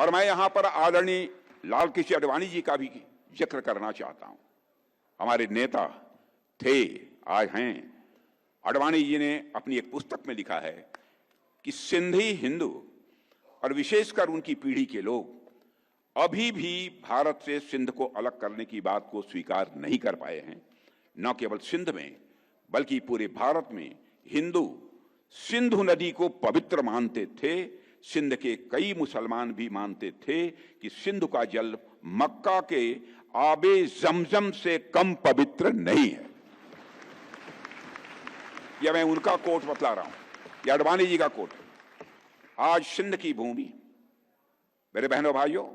और मैं यहां पर आदरणीय लाल कृष्ण आडवाणी जी का भी जिक्र करना चाहता हूं। हमारे नेता थे, आज हैं। आडवाणी जी ने अपनी एक पुस्तक में लिखा है कि सिंधी हिंदू और विशेषकर उनकी पीढ़ी के लोग अभी भी भारत से सिंध को अलग करने की बात को स्वीकार नहीं कर पाए हैं। न केवल सिंध में बल्कि पूरे भारत में हिंदू सिंधु नदी को पवित्र मानते थे। सिंध के कई मुसलमान भी मानते थे कि सिंधु का जल मक्का के आबे जमजम से कम पवित्र नहीं है। यह मैं उनका कोट बतला रहा हूं, यह आडवाणी जी का कोट। आज सिंध की भूमि, मेरे बहनों भाइयों,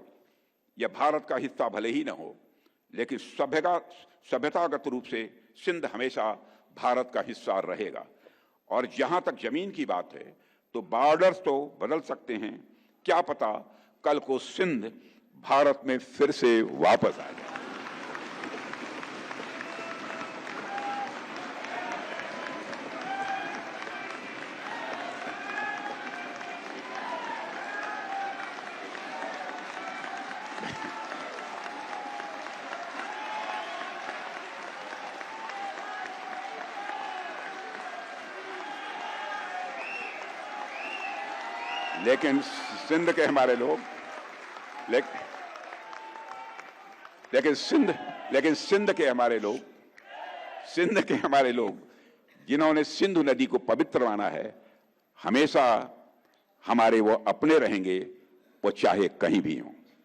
यह भारत का हिस्सा भले ही न हो, लेकिन सभ्यतागत रूप से सिंध हमेशा भारत का हिस्सा रहेगा। और जहां तक जमीन की बात है तो बॉर्डर्स तो बदल सकते हैं, क्या पता कल को सिंध भारत में फिर से वापस आ जाए। लेकिन सिंध के हमारे लोग लेकिन सिंध के हमारे लोग जिन्होंने सिंधु नदी को पवित्र माना है, हमेशा हमारे वो अपने रहेंगे, वो चाहे कहीं भी हों।